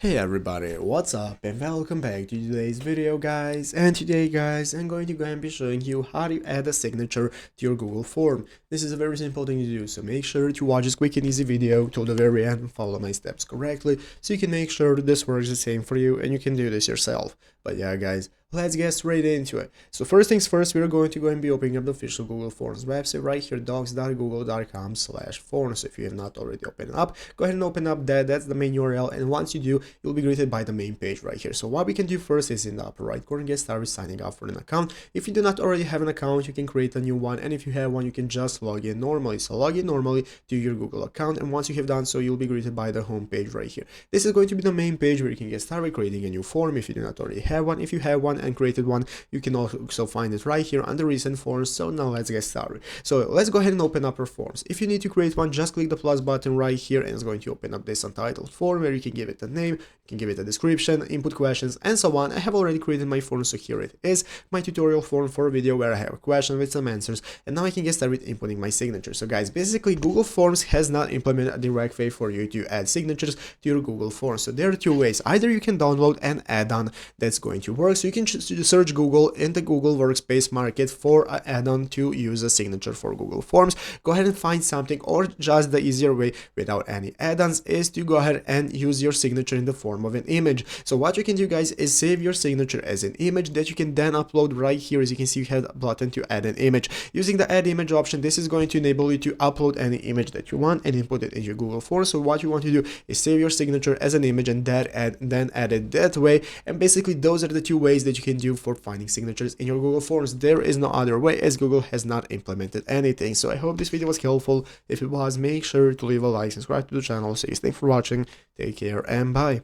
Hey everybody, what's up and welcome back to today's video guys. And today guys, I'm going to go and be showing you how to add a signature to your Google form. This is a very simple thing to do, so make sure to watch this quick and easy video till the very end and follow my steps correctly so you can make sure that this works the same for you and you can do this yourself. But yeah guys, let's get straight into it. So first things first, we're going to go and be opening up the official Google Forms website right here, docs.google.com/forms. So if you have not already opened it up, go ahead and open up that. That's the main URL, and once you do, you'll be greeted by the main page right here. So what we can do first is in the upper right corner, get started signing up for an account. If you do not already have an account, you can create a new one, and if you have one, you can just log in normally. So log in normally to your Google account, and once you have done so, you'll be greeted by the home page right here. This is going to be the main page where you can get started creating a new form if you do not already have one. If you have one and created one, you can also find it right here under recent forms. So now let's get started. So let's go ahead and open up our forms. If you need to create one, just click the plus button right here, and it's going to open up this untitled form where you can give it a name, you can give it a description, input questions, and so on. I have already created my form, so here it is, my tutorial form for a video where I have a question with some answers, and now I can get started inputting my signature. So guys, basically Google Forms has not implemented a direct way for you to add signatures to your Google Forms. So there are two ways. Either you can download an add-on that's going to work, so you can search Google in the Google Workspace market for an add-on to use a signature for Google Forms. Go ahead and find something, or just the easier way without any add-ons is to go ahead and use your signature in the form of an image. So what you can do guys is save your signature as an image that you can then upload right here. As you can see, you have a button to add an image. Using the add image option, this is going to enable you to upload any image that you want and input it in your Google Forms. So what you want to do is save your signature as an image and then add it that way. And basically those are the two ways that you can do for finding signatures in your Google Forms. There is no other way, as Google has not implemented anything. So I hope this video was helpful. If it was, make sure to leave a like, subscribe to the channel. Say thanks for watching, take care, and bye.